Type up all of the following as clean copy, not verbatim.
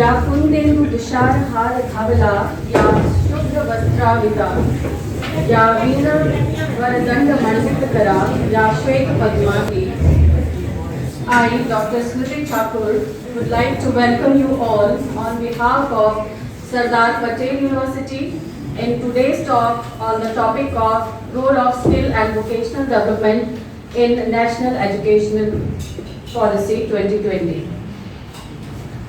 या कुंदेन्दु तुषारहार धवला या शुभ्र वस्त्राविता या वीणा वरदंड मंडितकरा या श्वेत Padmavati. I, Dr. Smriti Thakur, would like to welcome you all on behalf of Sardar Patel University in today's talk on the topic of role of skill and vocational development in National Educational Policy 2020.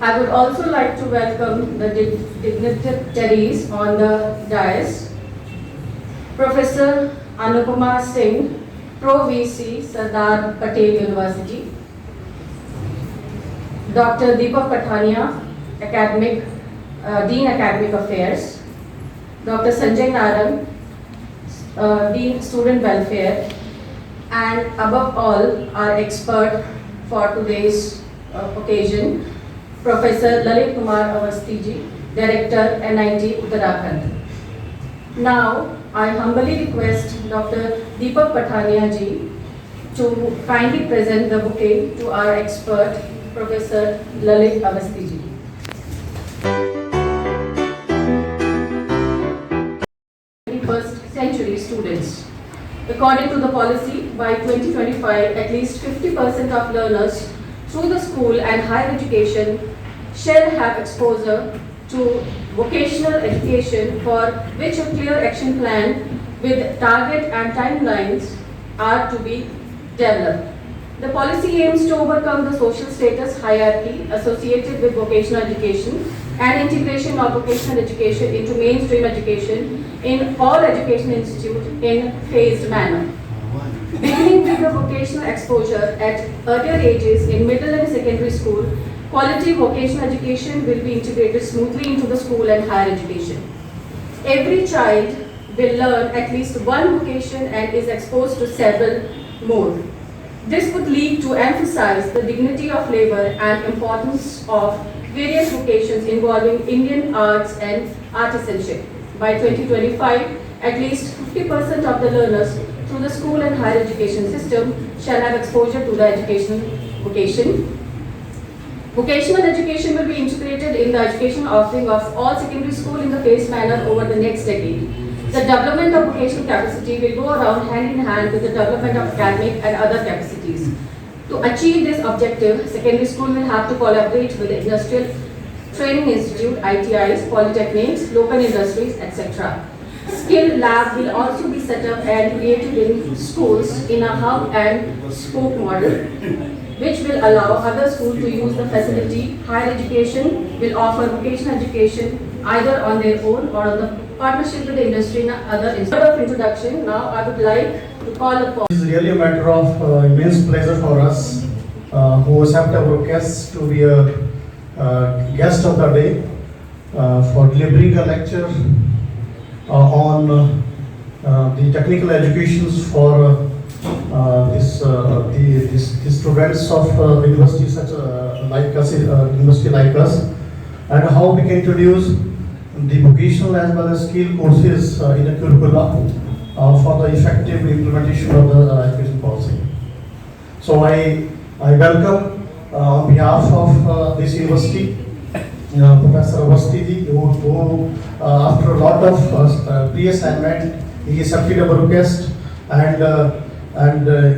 I would also like to welcome the dignitaries on the dais. Professor Anupama Singh, Pro VC, Sardar Patel University. Dr. Deepak Pathania, Dean Academic Affairs. Dr. Sanjay Narang, Dean Student Welfare. And above all, our expert for today's occasion, Professor Lalit Kumar Awasthi ji, Director NIT Uttarakhand. Now, I humbly request Dr. Deepak Pathania ji to kindly present the bouquet to our expert, Professor Lalit Awasthi ji. 21st century students. According to the policy, by 2025, at least 50% of learners through the school and higher education shall have exposure to vocational education, for which a clear action plan with target and timelines are to be developed. The policy aims to overcome the social status hierarchy associated with vocational education and integration of vocational education into mainstream education in all education institutes in phased manner. Beginning with the vocational exposure at earlier ages in middle and secondary school, quality vocational education will be integrated smoothly into the school and higher education. Every child will learn at least one vocation and is exposed to several more. This would lead to emphasize the dignity of labor and importance of various vocations involving Indian arts and artisanship. By 2025, at least 50% of the learners through the school and higher education system shall have exposure to the educational vocation. Vocational education will be integrated in the education offering of all secondary school in the phased manner over the next decade. The development of vocational capacity will go around hand in hand with the development of academic and other capacities. To achieve this objective, secondary school will have to collaborate with the Industrial Training Institute, ITIs, polytechnics, local industries, etc. Skill lab will also be set up and created in schools in a hub and spoke model, which will allow other schools to use the facility. Higher education will offer vocational education either on their own or on the partnership with the industry and other. Instead of introduction, now I would like to call upon. It is really a matter of immense pleasure for us who accept our request to be a guest of the day for delivering a lecture on the technical educations for the students of university such like us, university like us, and how we can introduce the vocational as well as skill courses in the curricula for the effective implementation of the education policy. So I welcome on behalf of this university Professor Awasthi ji, who after a lot of pre-assignment, he accepted our request and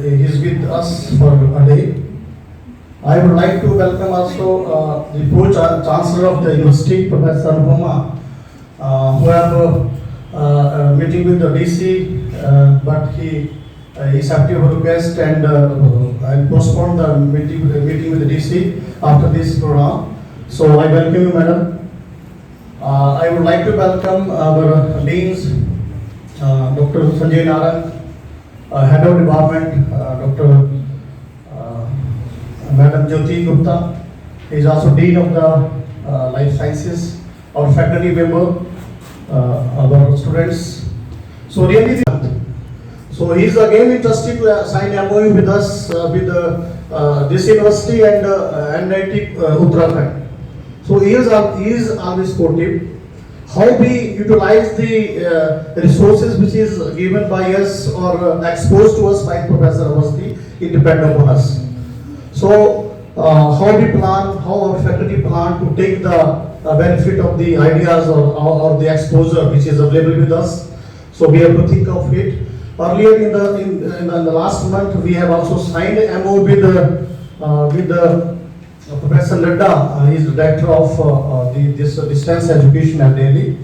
he is with us for a day. I would like to welcome also the Pro-Chancellor of the University, Professor Anupama, who have meeting with the DC, but he accepted our request and postponed the meeting with the DC after this program. So I welcome you, madam. I would like to welcome our deans, Dr. Sanjay Narang, Head of Department, Dr. Madam Jyoti Gupta. He is also Dean of the Life Sciences, our faculty member, our students. So really, so he is again interested to sign MOU with us with this university and NIT Uttarakhand. So he is always supportive. How we utilize the resources which is given by us or exposed to us by Professor Awasthi, it depends upon us. So how our faculty plan to take the benefit of the ideas or the exposure which is available with us. So we have to think of it. Earlier in the last month, we have also signed a MOU with Professor Ladda. He is the director of this distance education at Delhi.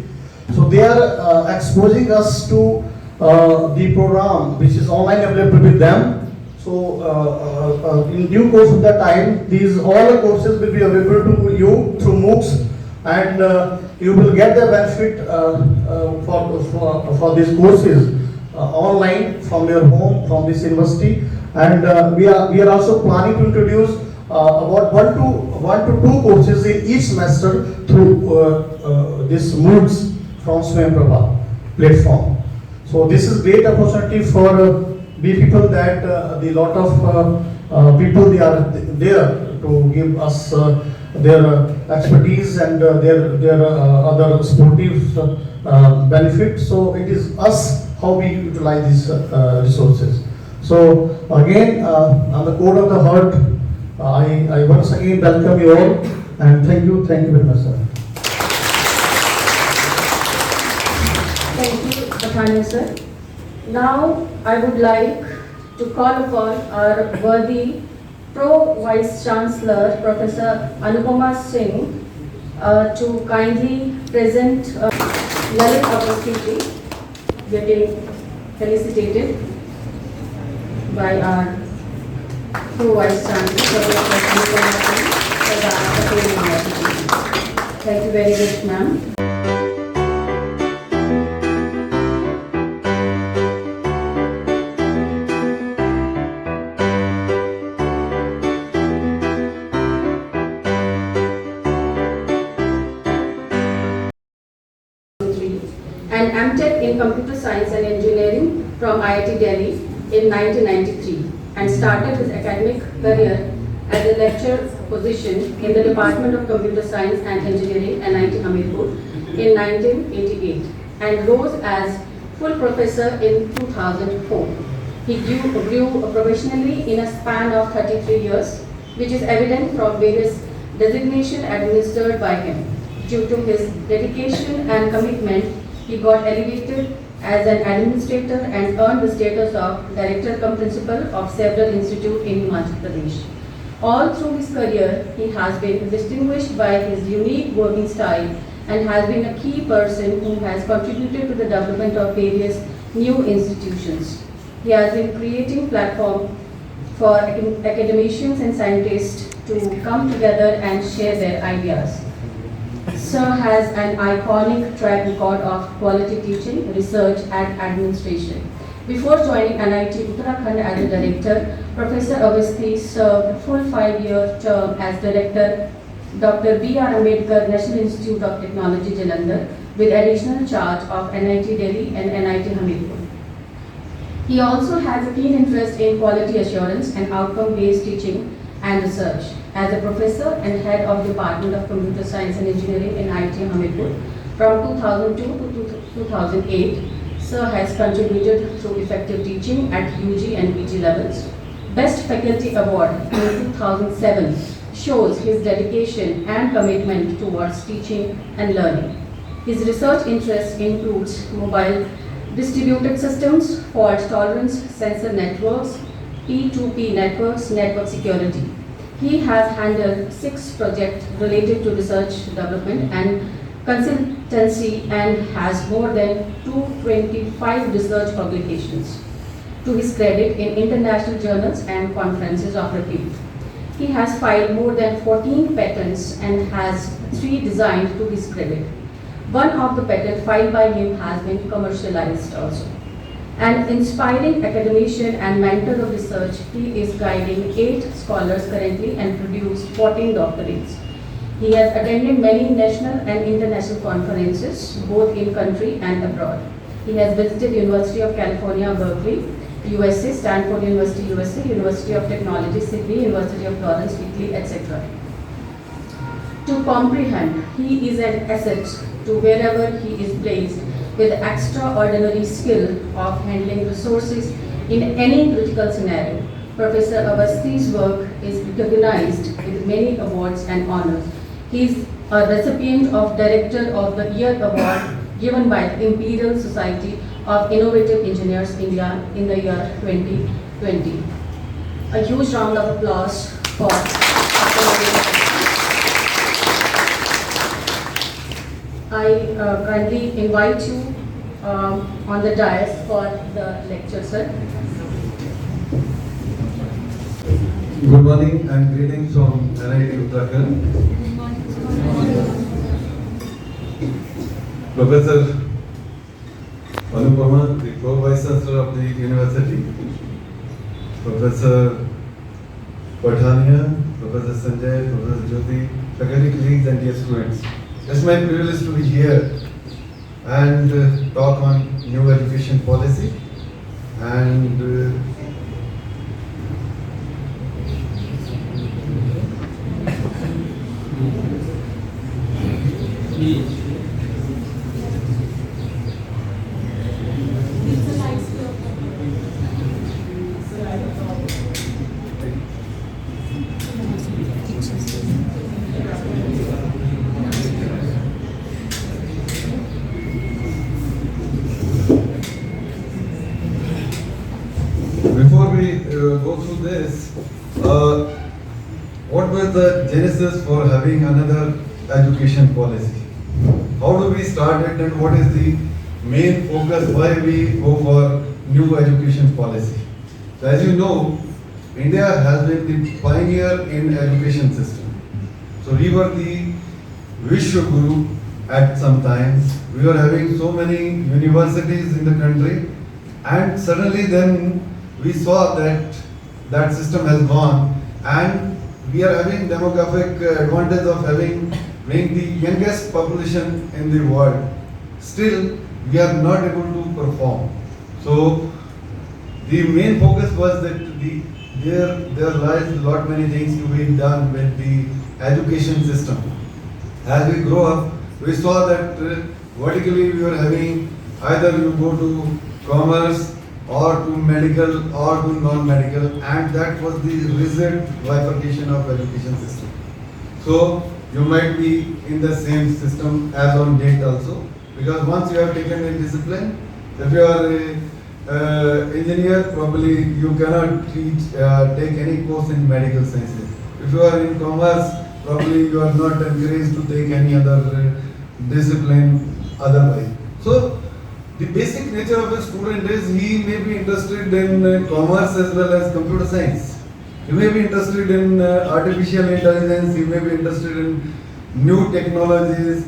So they are exposing us to the program which is online available with them. So in due course of the time, these all the courses will be available to you through MOOCs, and you will get the benefit for these courses online from your home, from this university. And we are also planning to introduce about one to two courses in each semester through this MOOCs from Swayamprabha platform. So this is great opportunity for we people that the lot of people they are there to give us their expertise and their other sportive benefits. So it is us how we utilize these resources. So again, on the code of the heart, I once again welcome you all and thank you very much, sir. Thank you, Athanya sir. Now I would like to call upon our worthy Pro Vice Chancellor, Professor Anupama Singh, to kindly present Lalit Apostiti, getting felicitated by our Pro Vice Chancellor, Professor Anupama Singh, for the Patel University. Thank you very much, ma'am. And MTech in Computer Science and Engineering from IIT Delhi in 1993, and started his academic career as a lecturer position in the Department of Computer Science and Engineering, NIT Hamirpur, in 1988, and rose as full professor in 2004. He grew professionally in a span of 33 years, which is evident from various designations administered by him. Due to his dedication and commitment, he got elevated as an administrator and earned the status of director cum principal of several institutes in Himachal Pradesh. All through his career, he has been distinguished by his unique working style and has been a key person who has contributed to the development of various new institutions. He has been creating platform for academicians and scientists to come together and share their ideas. Sir has an iconic track record of quality teaching, research and administration. Before joining NIT Uttarakhand as a director, Professor Awasthi served a full 5-year term as director, Dr. B.R. Ambedkar National Institute of Technology, Jalandhar, with additional charge of NIT Delhi and NIT Hamirpur. He also has a keen interest in quality assurance and outcome-based teaching and research. As a professor and head of Department of Computer Science and Engineering in IIT Hamirpur from 2002 to 2008, Sir has contributed through effective teaching at UG and PG levels. Best Faculty Award in 2007 shows his dedication and commitment towards teaching and learning. His research interest includes mobile distributed systems, fault tolerance, sensor networks, P2P networks, network security. He has handled 6 projects related to research development and consultancy and has more than 225 research publications to his credit in international journals and conferences of repute. He has filed more than 14 patents and has 3 designed to his credit. One of the patents filed by him has been commercialized also. An inspiring academician and mentor of research, he is guiding 8 scholars currently and produced 14 doctorates. He has attended many national and international conferences, both in country and abroad. He has visited University of California, Berkeley, USA, Stanford University, USA, University of Technology, Sydney, University of Lawrence, Italy, etc. To comprehend, he is an asset to wherever he is placed, with extraordinary skill of handling resources in any critical scenario. Professor Awasthi's work is recognized with many awards and honors. He is a recipient of Director of the Year Award given by the Imperial Society of Innovative Engineers India in the year 2020. A huge round of applause for Dr. Ravi. I kindly invite you on the dais for the lecture, sir. Good morning and greetings from NIT Uttarakhand. Professor Anupama, the Pro-Vice Chancellor of the University, Professor Pathania, Professor Sanjay, Professor Jyoti, faculty colleagues and dear students. It's my privilege to be here and talk on new education policy and before we go through this, what was the genesis for having another education policy? How do we start it and what is the main focus why we go for new education policy? So as you know, India has been the pioneer in education system. So we were the Vishwa Guru at some times. We were having so many universities in the country and suddenly then we saw that that system has gone and we are having demographic advantage of having being the youngest population in the world. Still, we are not able to perform. So the main focus was that there lies a lot many things to be done with the education system. As we grow up, we saw that vertically we were having either you go to commerce or to medical or to non-medical, and that was the rigid bifurcation of education system. So you might be in the same system as on date also, because once you have taken a discipline, if you are a engineer, probably you cannot take any course in medical sciences. If you are in commerce, probably you are not encouraged to take any other discipline otherwise. So the basic nature of a student is he may be interested in commerce as well as computer science. He may be interested in artificial intelligence, he may be interested in new technologies,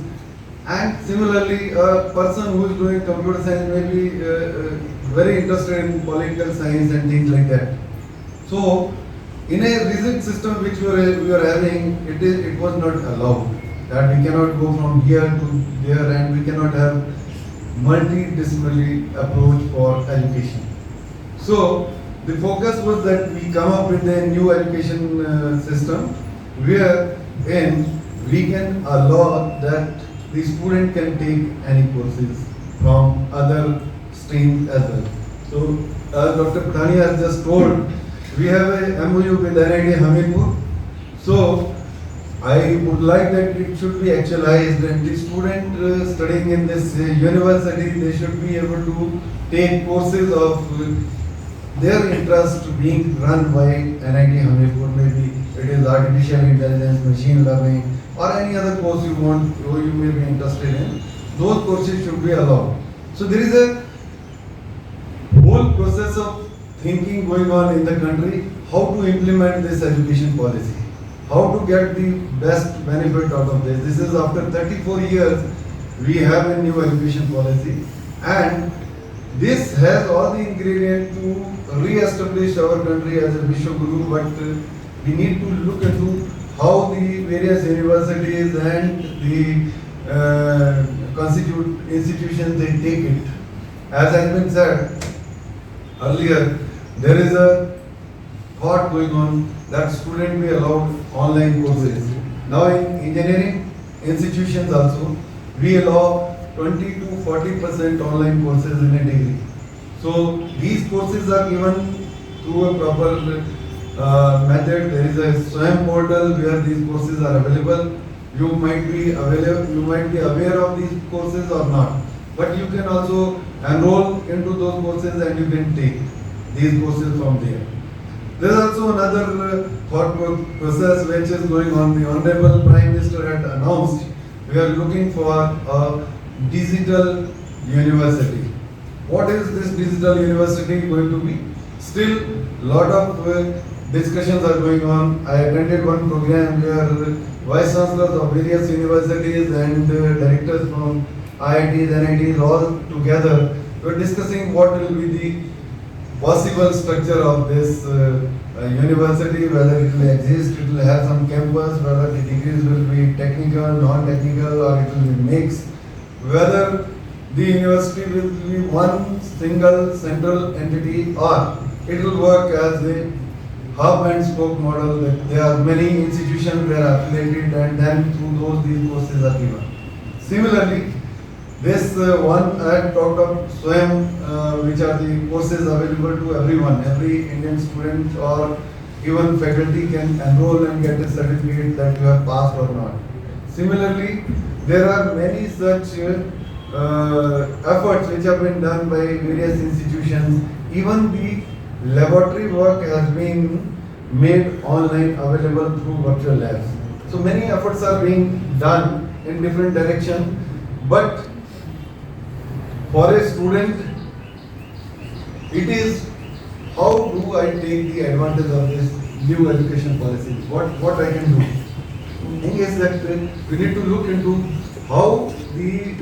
and similarly a person who is doing computer science may be very interested in political science and things like that. So in a rigid system which we are having, it was not allowed that we cannot go from here to there and we cannot have multidisciplinary approach for education. So the focus was that we come up with a new education system wherein we can allow that the student can take any courses from other streams as well. So as Dr. Pathania has just told, we have a MOU with NIT Hamirpur. So I would like that it should be actualized and the student studying in this university, they should be able to take courses of their interest being run by NIT Hamirpur. Maybe it is artificial intelligence, machine learning or any other course you want or you may be interested in. Those courses should be allowed. So there is a whole process of thinking going on in the country, how to implement this education policy. How to get the best benefit out of this. This is after 34 years we have a new education policy and this has all the ingredients to re-establish our country as a Vishwa Guru, but we need to look into how the various universities and the constitute institutions they take it. As has been said earlier, there is a thought going on that student be allowed online courses. Now in engineering institutions also, we allow 20 to 40% online courses in a degree. So these courses are given through a proper method. There is a SWAYAM portal where these courses are available. You might be aware of these courses or not, but you can also enroll into those courses and you can take these courses from there. There is also another thought process which is going on. The Honorable Prime Minister had announced we are looking for a digital university. What is this digital university going to be? Still, lot of discussions are going on. I attended one program where vice chancellors of various universities and directors from IITs, NITs all together were discussing what will be the possible structure of this university, whether it will exist, it will have some campus, whether the degrees will be technical, non-technical, or it will be mixed, whether the university will be one single central entity or it will work as a hub and spoke model, that there are many institutions that are affiliated and then through those these courses are given. Similarly, this one I had talked of SWAYAM, which are the courses available to everyone, every Indian student or even faculty can enroll and get a certificate that you have passed or not. Similarly, there are many such efforts which have been done by various institutions. Even the laboratory work has been made online available through virtual labs. So many efforts are being done in different directions, but for a student, it is how do I take the advantage of this new education policy? What I can do? The thing is that we need to look into how the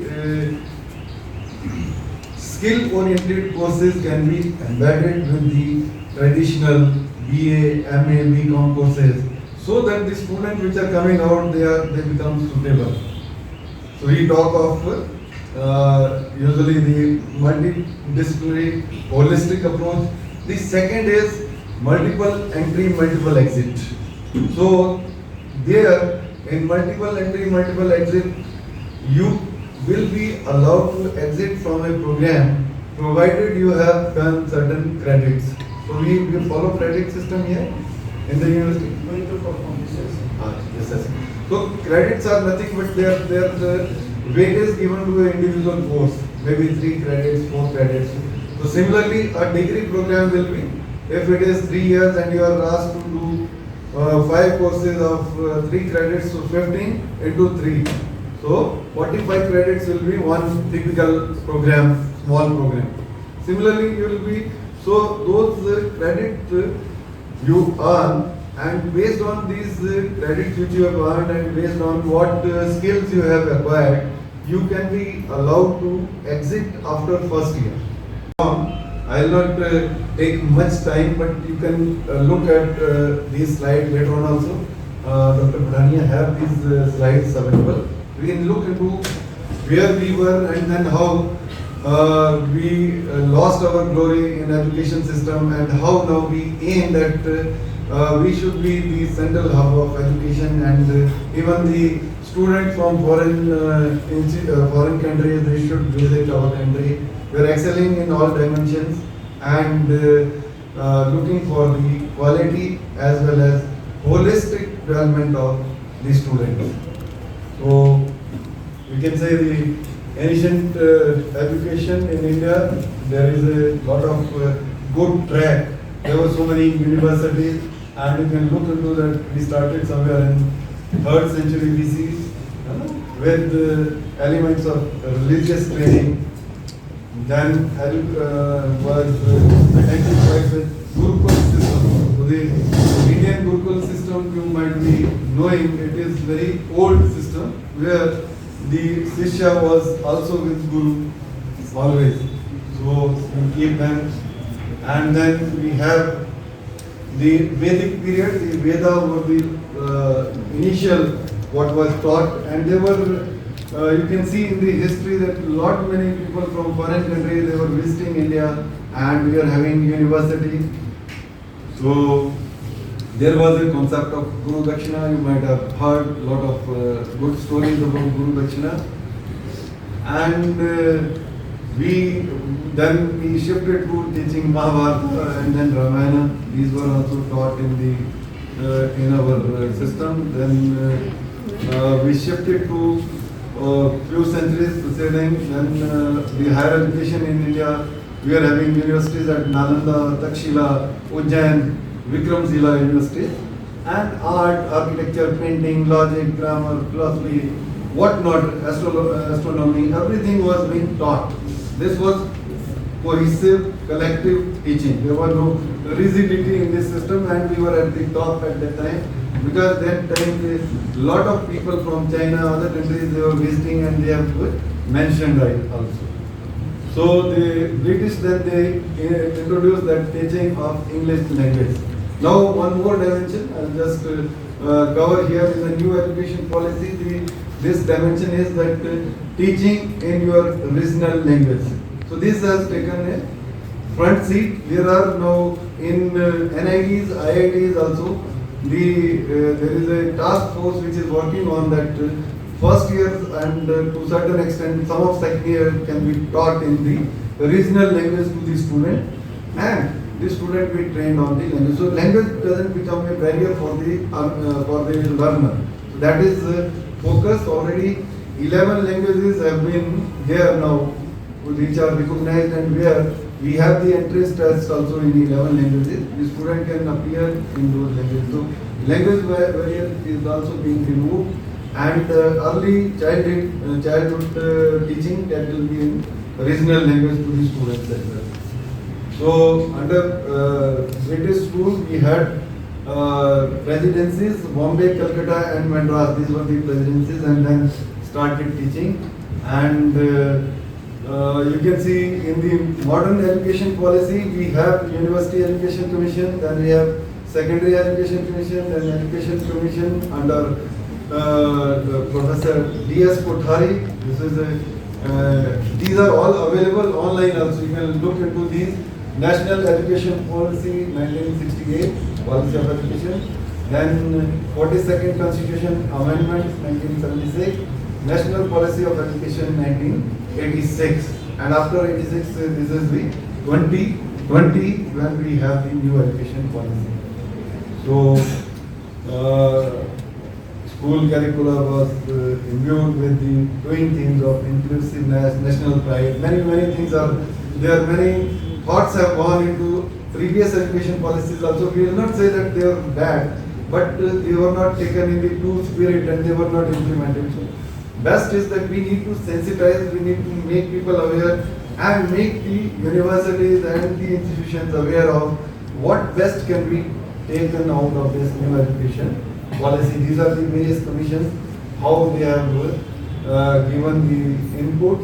skill-oriented courses can be embedded with the traditional BA, MA, BCom courses, so that the students which are coming out, they become suitable. So we talk of usually the multidisciplinary holistic approach. The second is multiple entry, multiple exit. So there in multiple entry, multiple exit, you will be allowed to exit from a program provided you have done certain credits. So we follow credit system here in the university. Yes. So credits are nothing but they are the weightage given to an individual course, maybe 3 credits, 4 credits. So similarly, a degree program will be, if it is 3 years and you are asked to do 5 courses of 3 credits, so 15 into 3. So 45 credits will be one typical program, small program. Similarly, you will be, so those credits you earn, and based on these credits which you have earned and based on what skills you have acquired, you can be allowed to exit after first year. I will not take much time, but you can look at these slides later on also. Dr. Bhadania have these slides available. We can look into where we were and then how we lost our glory in education system and how now we aim that we should be the central hub of education, and even the students from foreign countries, they should visit our country. We are excelling in all dimensions and looking for the quality as well as holistic development of the students. So we can say the ancient education in India, there is a lot of good track. There were so many universities, and you can look into that. We started somewhere in 3rd century BC with elements of religious training. Then was identified with Gurukul system. So the Indian Gurukul system, you might be knowing, it is very old system where the Shishya was also with Guru always. So you keep them. And then we have the Vedic period. The Veda were the initial what was taught, and they were you can see in the history that lot many people from foreign countries, they were visiting India, and we are having university. So there was a concept of Guru Dakshina. You might have heard a lot of good stories about Guru Dakshina. And we shifted to teaching Mahabharata and then Ramayana. These were also taught in our system. Then we shifted to few centuries preceding. Then the higher education in India, we are having universities at Nalanda, Takshila, Ujjain, Vikramshila universities, and art, architecture, painting, logic, grammar, philosophy, whatnot, astronomy, everything was being taught. This was cohesive, collective teaching. There was no rigidity in this system, and we were at the top at that time, because that time a lot of people from China, other countries, they were visiting, and they have mentioned it also. So the British then they introduced that teaching of English language. Now one more dimension I'll just cover here in the new education policy. This dimension is that teaching in your regional language. So this has taken a front seat. There are now in NITs, IITs also, there is a task force which is working on that. First year and to certain extent some of second year can be taught in the regional language to the student, and the student be trained on the language. So language doesn't become a barrier for the learner. So that is focused already. 11 languages have been there now, which are recognized, and where we have the entrance test also in 11 languages. The student can appear in those languages. So language barrier is also being removed. And early childhood teaching, that will be in regional language to the students as well. So under British school we had presidencies, Bombay, Calcutta and Madras. These were the presidencies, and then started teaching. And you can see in the modern education policy we have University Education Commission, then we have Secondary Education Commission, then Education Commission under Professor D.S. Kothari. These are all available online also. You can look into these. National Education Policy 1968, Policy of Education. Then 42nd Constitution Amendment 1976, National Policy of Education 1986. And after 86, this is the 2020 when we have the new education policy. So school curricula was imbued with the doing things of inclusiveness, national pride. Many things are there. Many thoughts have gone into previous education policies also. We will not say that they are bad, but they were not taken in the true spirit and they were not implemented. So best is that we need to sensitize, we need to make people aware and make the universities and the institutions aware of what best can be taken out of this new education policy. These are the various commissions, how they have given the input.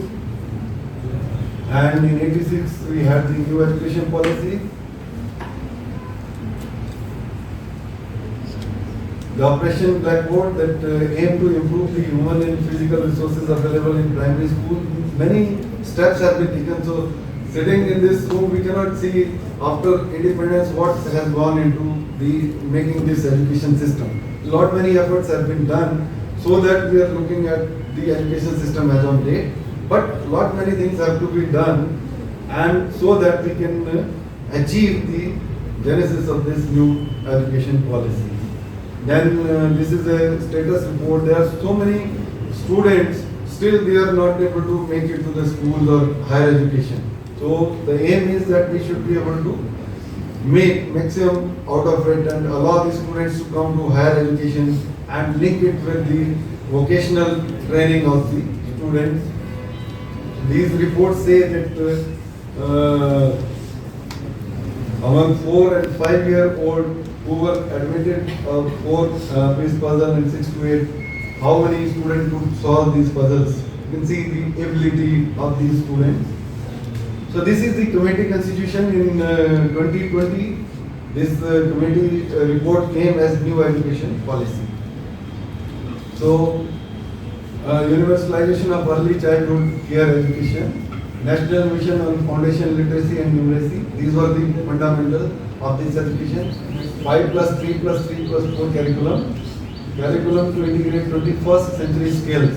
And in 86 we had the new education policy. The Operation Blackboard that aimed to improve the human and physical resources available in primary school. Many steps have been taken. So sitting in this room, we cannot see after independence what has gone into the making this education system. Many efforts have been done so that we are looking at the education system as on date. But many things have to be done, and so that we can achieve the genesis of this new education policy. Then this is a status report. There are so many students, still they are not able to make it to the schools or higher education. So the aim is that we should be able to make maximum out of it and allow the students to come to higher education and link it with the vocational training of the students. These reports say that among 4 and 5 year old who were admitted 4-piece puzzle and 6 to 8, how many students could solve these puzzles? You can see the ability of these students. So this is the committee constitution in 2020. This committee report came as new education policy. So universalization of early childhood care education, National Mission on Foundation Literacy and Numeracy. These were the fundamentals of this education. 5+3+3+4 curriculum. Curriculum to integrate 21st century skills,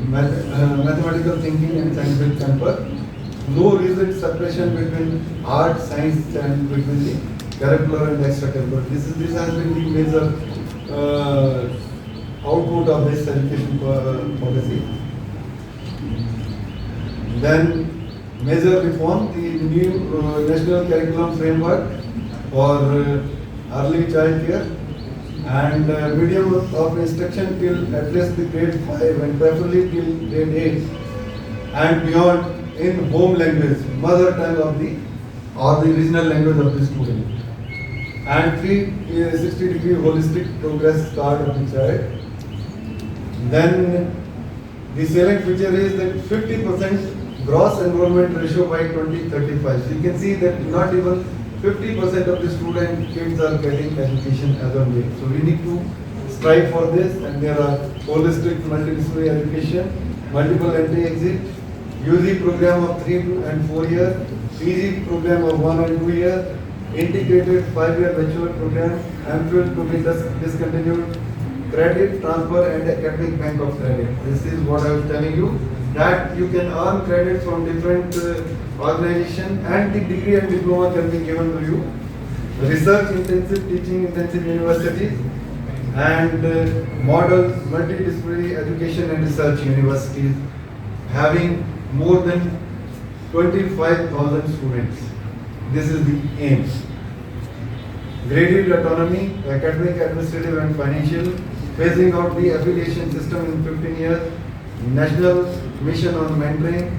mathematical thinking and scientific temper. no rigid separation between art, science and between the curricular and extracurricular. This has been the major output of this education policy. Then major reform, the new national curriculum framework for early child care and medium of instruction till at least the grade 5 and preferably till grade 8 and beyond in home language, mother tongue of the or the regional language of the student. And 360-degree holistic progress card of the child. Then the salient feature is that 50% gross enrollment ratio by 2035. So you can see that not even 50% of the student kids are getting education as on date. So we need to strive for this, and there are holistic multidisciplinary education, multiple entry exit, UG program of 3 and 4 years, PG program of 1 and 2 years, integrated 5-year bachelor program, MPhil to be discontinued, credit transfer and academic bank of credit. This is what I was telling you, that you can earn credit from different organizations and the degree and diploma can be given to you. Research intensive, teaching intensive universities and model multidisciplinary education and research universities having more than 25,000 students. This is the aim. Graded autonomy, academic, administrative and financial, phasing out the affiliation system in 15 years, national mission on mentoring,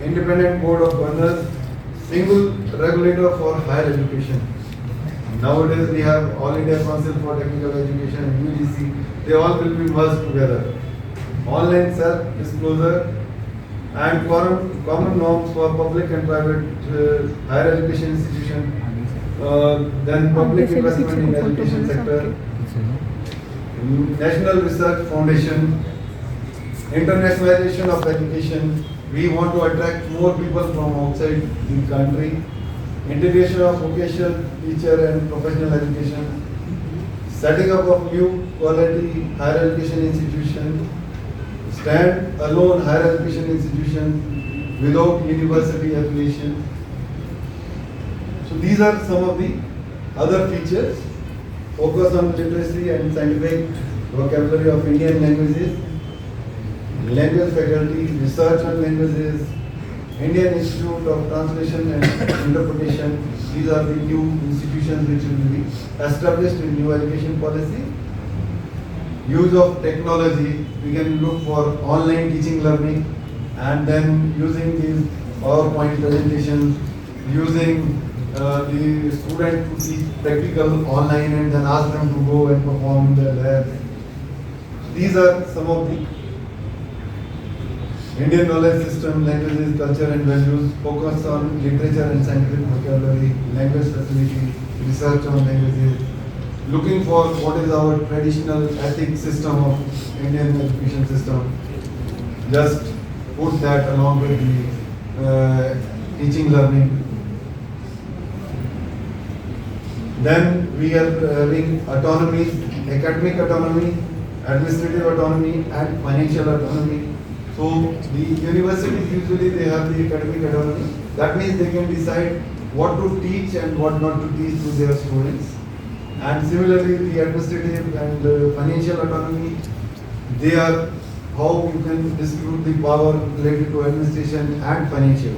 independent board of governors, single regulator for higher education. Nowadays we have All India Council for Technical Education and UGC, they all will be merged together. Online self-disclosure and common norms for public and private higher education institution, then public investment in education sector, National Research Foundation, internationalization of education. We want to attract more people from outside the country, integration of vocational teacher and professional education, setting up of new quality higher education institution, stand alone higher education institution without university affiliation. So these are some of the other features. Focus on literacy and scientific vocabulary of Indian languages, language faculty, research on languages, Indian Institute of Translation and Interpretation. These are the new institutions which will be established in new education policy. Use of technology, we can look for online teaching learning and then using these PowerPoint presentations, using the student to teach practical online and then ask them to go and perform in the lab. These are some of the Indian knowledge system, languages, culture and values, focus on literature and scientific vocabulary, language facility, research on languages, looking for what is our traditional ethics system of Indian education system. Just put that along with the teaching learning. Then we are having autonomy, academic autonomy, administrative autonomy and financial autonomy. So the universities usually they have the academic autonomy. That means they can decide what to teach and what not to teach to their students. And similarly the administrative and financial autonomy, they are how you can distribute the power related to administration and financial.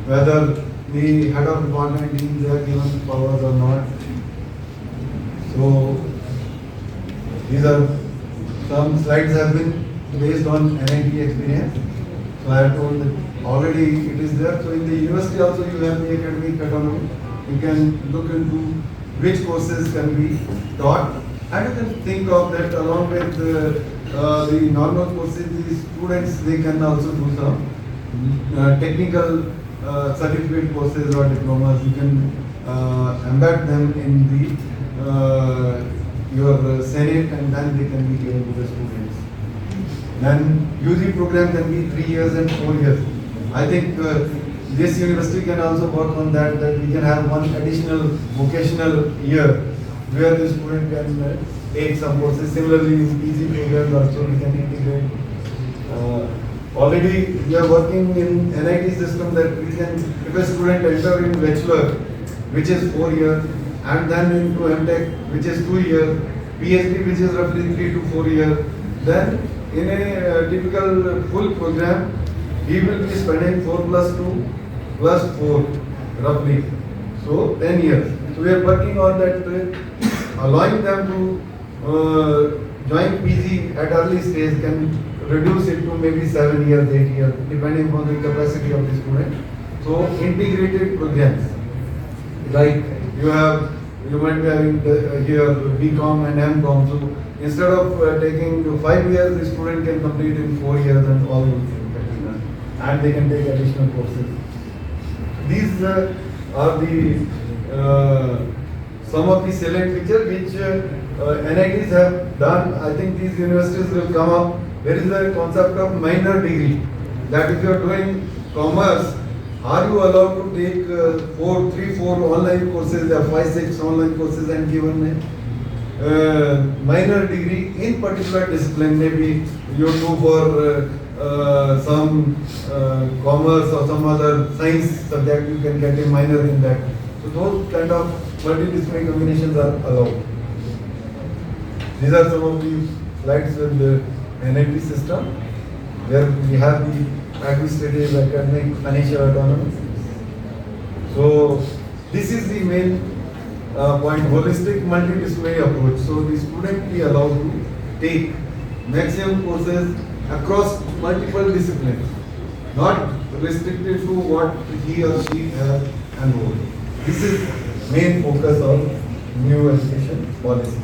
Whether the head of department is given powers or not. So these are some slides have been based on NIT experience. So I have told that already it is there. So in the university also you have the academic autonomy. You can look into which courses can be taught and you can think of that along with the normal courses. The students they can also do some technical certificate courses or diplomas. You can embed them in the your Senate and then they can be given to the students. Then UG program can be 3 years and 4 years. I think this university can also work on that we can have one additional vocational year where the student can take some courses. Similarly in PG programs also we can integrate Already we are working in NIT system that we can, if a student enter in bachelor, which is 4 years, and then into MTech, which is 2 years, PhD, which is roughly 3 to 4 years, then in a typical full program, he will be spending 4 plus 2 plus 4 roughly, so 10 years. So we are working on that, allowing them to join PG at early stage, can reduce it to maybe 7 years, 8 years, depending upon the capacity of the student. So integrated programs, like you might be having here BCom and MCom. So instead of taking 5 years, the student can complete in 4 years and all those things can be done. And they can take additional courses. These are the some of the select features which NITs have done. I think these universities will come up. There is a concept of minor degree, that if you are doing commerce, are you allowed to take 3-4 online courses or 5-6 online courses and given a minor degree in particular discipline? Maybe you do for some commerce or some other science subject, you can get a minor in that. So those kind of multidisciplinary combinations are allowed. These are some of the slides with the NIT system, where we have the administrative, academic, financial autonomy. So this is the main point, holistic multidisciplinary approach. So the student be allowed to take maximum courses across multiple disciplines, not restricted to what he or she has enrolled. This is main focus of new education policy.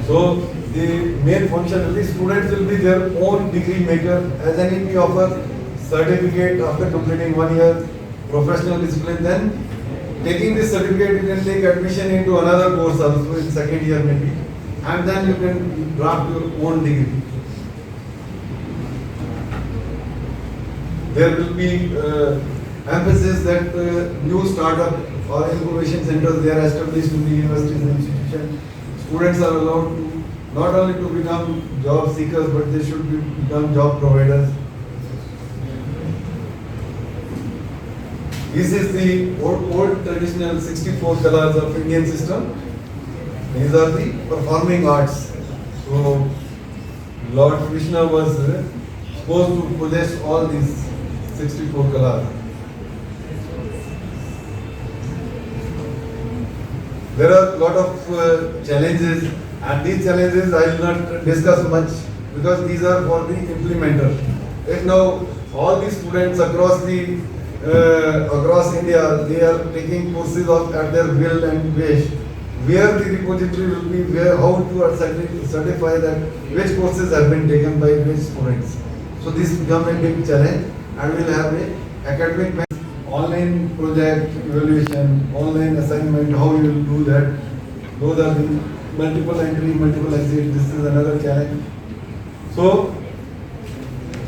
So the main function of the students will be their own degree maker. As NEP offer certificate after completing 1 year professional discipline, then taking this certificate you can take admission into another course also in 2nd year maybe, and then you can draft your own degree. There will be emphasis that new startup or incubation centers, they are established in the universities and institutions. Students are allowed to not only to become job seekers, but they should become job providers. This is the old traditional 64 colors of Indian system. These are the performing arts. So Lord Krishna was supposed to possess all these 64 colors. There are a lot of challenges, and these challenges I will not discuss much because these are for the implementer. Right now, all the students across India, they are taking courses at their will and wish. Where the repository will be, how to certify that which courses have been taken by which students. So this becomes a big challenge, and we will have a academic online project evaluation, online assignment, how you will do that. Those are the multiple entry, multiple exit. This is another challenge. So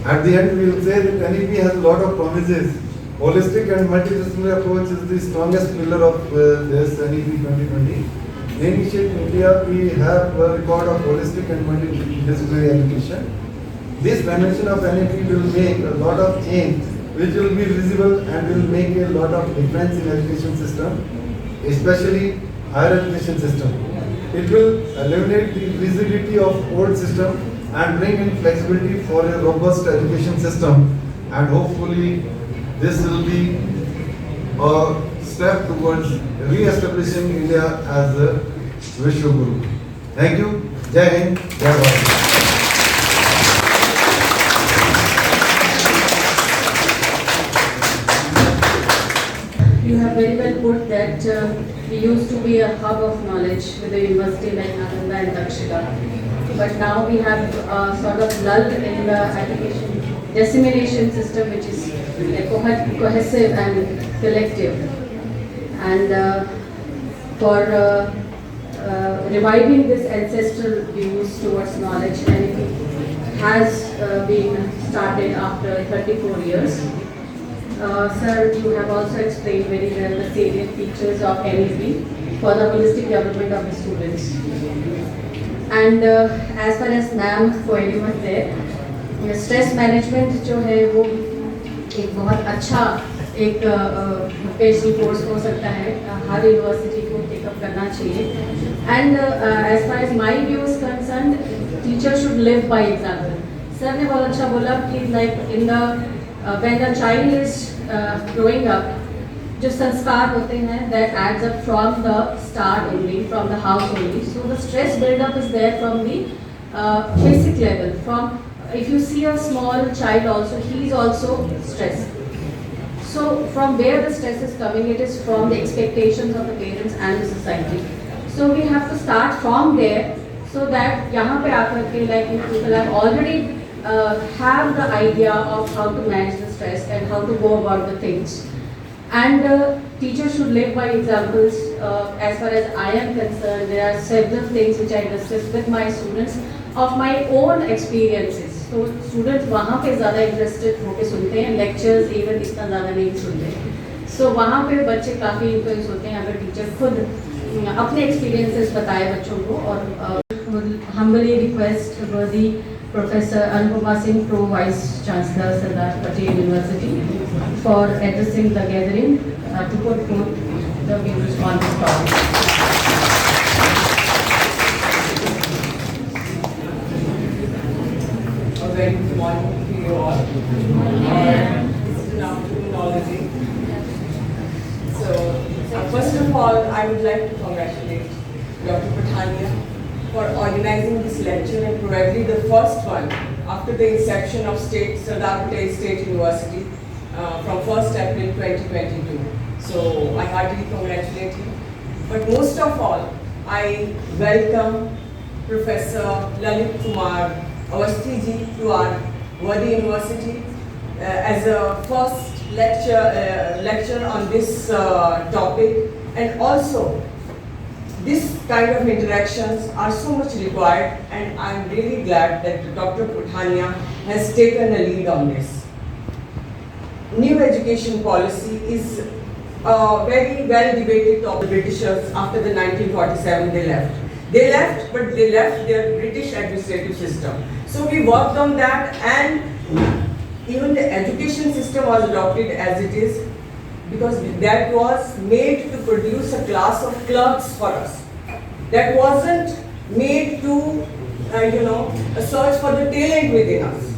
at the end we will say that NEP has a lot of promises. Holistic and multidisciplinary approach is the strongest pillar of this NEP 2020. In India, we have a record of holistic and multidisciplinary education. This dimension of NEP will make a lot of change, which will be visible and will make a lot of difference in education system, especially higher education system. It will eliminate the rigidity of old system and bring in flexibility for a robust education system, and hopefully this will be a step towards re-establishing India as a Vishwa Guru. Thank you. Jai Hind, Jai Bharat. You have very well put that we used to be a hub of knowledge with a university like Nalanda and Takshila. But now we have sort of lulled in the education dissemination system, which is cohesive and collective. And for reviving this ancestral views towards knowledge, and it has been started after 34 years. Sir, you have also explained very well the salient features of NEP for the holistic development of the students. And as far as ma'am Koeli was there, stress management जो है वो एक बहुत अच्छा एक Peshal course हो सकता है, हर यूनिवर्सिटी को टेकअप करना चाहिए. And as far as my view is concerned, teacher should live by example. Sir ने बहुत अच्छा बोला कि like in the when the child is growing up, जो संस्कार होते हैं that adds up from the start only, from the house only. So the stress build-up is there from the basic level. From if you see a small child also, he is also stressed. So from where the stress is coming, it is from the expectations of the parents and the society. So we have to start from there, so that यहाँ पे आकर के like people have already have the idea of how to manage the stress and how to go about the things. And teachers should live by examples. As far as I am concerned, there are several things which I discuss with my students of my own experiences. तो students वहाँ पे ज़्यादा interested होकर सुनते हैं, lectures even इतना ज़्यादा नहीं सुनते. सो वहाँ पे बच्चे काफ़ी इन्फ्लुएंस होते हैं अगर टीचर खुद अपने एक्सपीरियंसेस बताए बच्चों को. और humbly request worthy Professor Anupama Singh, Pro Vice Chancellor Sardar Patel University, for addressing the gathering to put forth the views on this topic. Very good morning to you all. Good afternoon already. So, first of all, I would like to congratulate Dr. Pathania for organizing this lecture, and probably the first one after the inception of Sardar Patel State University from 1st April 2022. So, I heartily congratulate you. But most of all, I welcome Professor Lalit Kumar Awasthi ji to our worthy university as a first lecture on this topic. And also this kind of interactions are so much required, and I am really glad that Dr. Pathania has taken a lead on this. New education policy is a very well debated topic. The Britishers, after the 1947, they left. They left, but they left their British administrative system. So we worked on that, and even the education system was adopted as it is, because that was made to produce a class of clerks for us. That wasn't made to, search for the talent within us.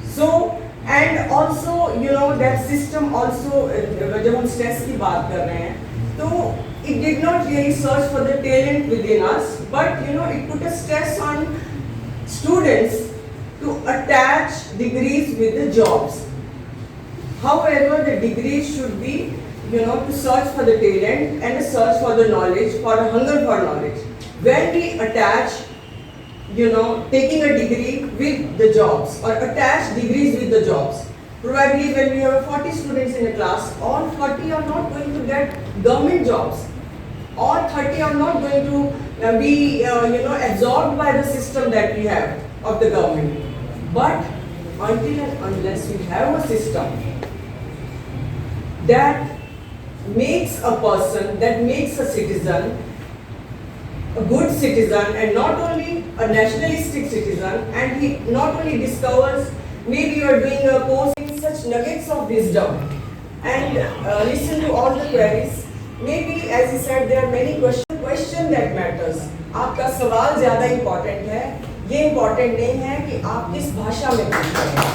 So, and also, that system also, जब हम stress की बात कर रहे हैं, तो it did not really search for the talent within us, but it put a stress on students to attach degrees with the jobs. However, the degrees should be, to search for the talent and a search for the knowledge, for a hunger for knowledge. When we attach, taking a degree with the jobs, or attach degrees with the jobs, probably when we have 40 students in a class, all 40 are not going to get government jobs. All 30 are not going to be, absorbed by the system that we have of the government. But until and unless we have a system that makes a person, that makes a citizen, a good citizen, and not only a nationalistic citizen, and he not only discovers, maybe you are doing a course in such nuggets of wisdom, and listen to all the queries. Maybe, as he said, there are many questions. Question that matters. आपका सवाल ज़्यादा important है. ये important नहीं है कि आप किस भाषा में पूछ रहे हैं.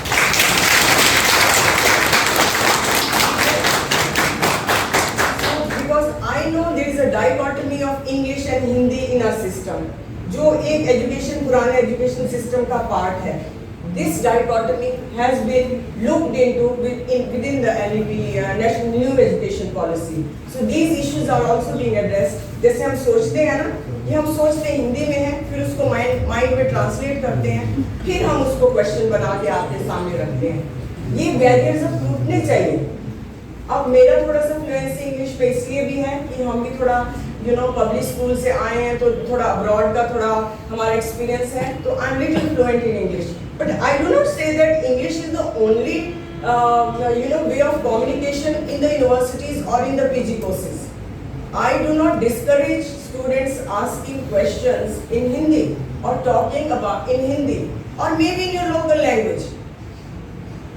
Because I know there is a dichotomy of English and Hindi in our system, जो एक education पुराने education system का part है. This dichotomy has been looked into within the NEP, National New Education Policy. So these issues are also being addressed. जैसे हम सोचते हैं ना, कि हम सोचते हैं हिंदी में है, फिर उसको माइंड में ट्रांसलेट करते हैं, फिर हम उसको क्वेश्चन बना के आपके सामने रखते हैं. ये बैरियर्स अब टूटने चाहिए. अब मेरा थोड़ा सा फ्लुएंसी इंग्लिश पे इसलिए भी है कि हम भी थोड़ा पब्लिक स्कूल से आए हैं, तो थोड़ा अब्रॉड का थोड़ा हमारा एक्सपीरियंस है, तो I am little fluent in English. But I do not say that English is the only way of communication in the universities or in the PG courses. I do not discourage students asking questions in Hindi or talking about in Hindi or maybe in your local language.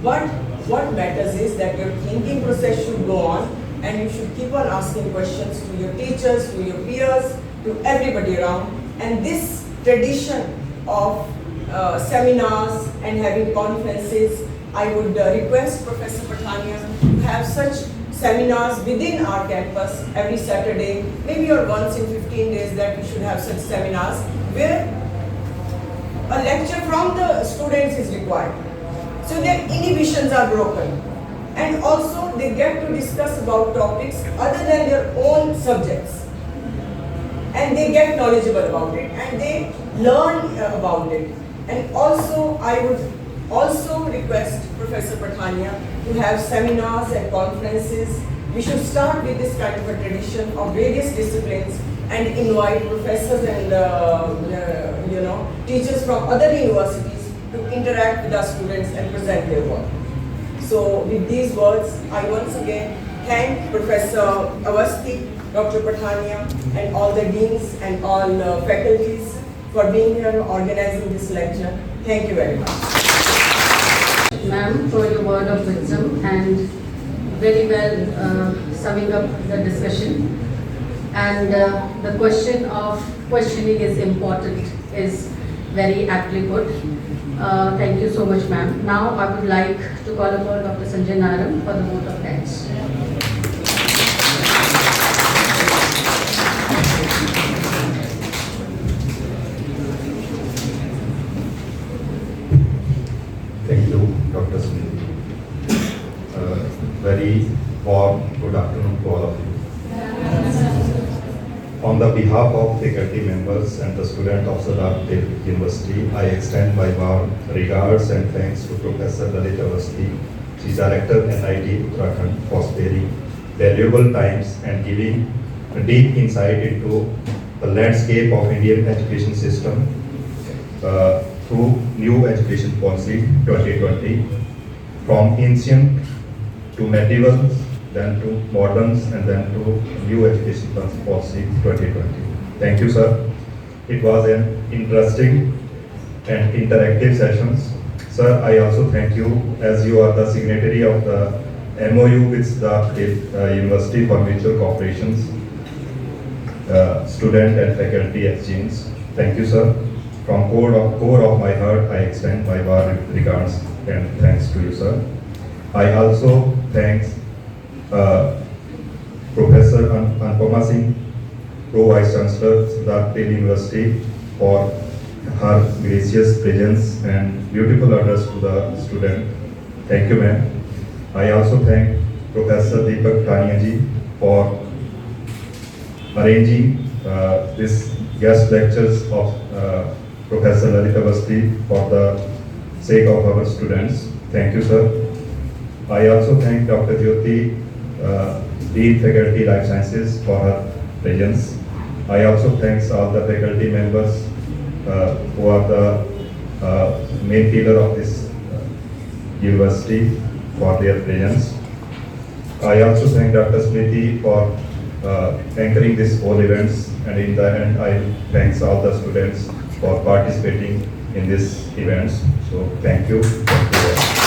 But what matters is that your thinking process should go on and you should keep on asking questions to your teachers, to your peers, to everybody around. And this tradition of seminars and having conferences, I would request Professor Pathania to have such seminars within our campus every Saturday, maybe or once in 15 days that we should have such seminars where a lecture from the students is required. So their inhibitions are broken. And also they get to discuss about topics other than their own subjects. And they get knowledgeable about it and they learn about it. And also I would also request Professor Pathania to have seminars and conferences. We should start with this kind of a tradition of various disciplines and invite professors and teachers from other universities to interact with our students and present their work. So with these words, I once again thank Professor Awasthi, Dr. Pathania and all the deans and all faculties for being here organizing this lecture. Thank you very much. Ma'am, for your word of wisdom and very well summing up the discussion. And the question of questioning is important, is very aptly put. Thank you so much, ma'am. Now I would like to call upon Dr. Sanjay Naram for the vote of thanks. Thank you, Dr. Smith. Very warm good afternoon to all of you. On the behalf of faculty members and the students of Sardar Patel University, I extend my warm regards and thanks to Professor Lalit Awasthi, the Director NIT Uttarakhand, for sparing valuable times and giving a deep insight into the landscape of Indian education system through new education policy 2020, from ancient to medieval, then to moderns, and then to new education policy 2020. Thank you, sir. It was an interesting and interactive sessions. Sir, I also thank you as you are the signatory of the MOU with the University for Mutual Cooperations, student and faculty exchange. Thank you, sir. From core of my heart, I extend my warm regards and thanks to you, sir. I also thank Professor Anupama Singh, Pro Vice Chancellor, Sardar Patel University, for her gracious presence and beautiful address to the student. Thank you, ma'am. I also thank Professor Deepak Tania ji for arranging this guest lectures of Professor Lalit Awasthi for the sake of our students. Thank you, sir. I also thank Dr. Jyoti, Dean Faculty Life Sciences, for her presence. I also thank all the faculty members who are the main pillar of this university for their presence. I also thank Dr. Smriti for anchoring this whole events, and in the end, I thank all the students for participating in this events. So thank you. Thank you.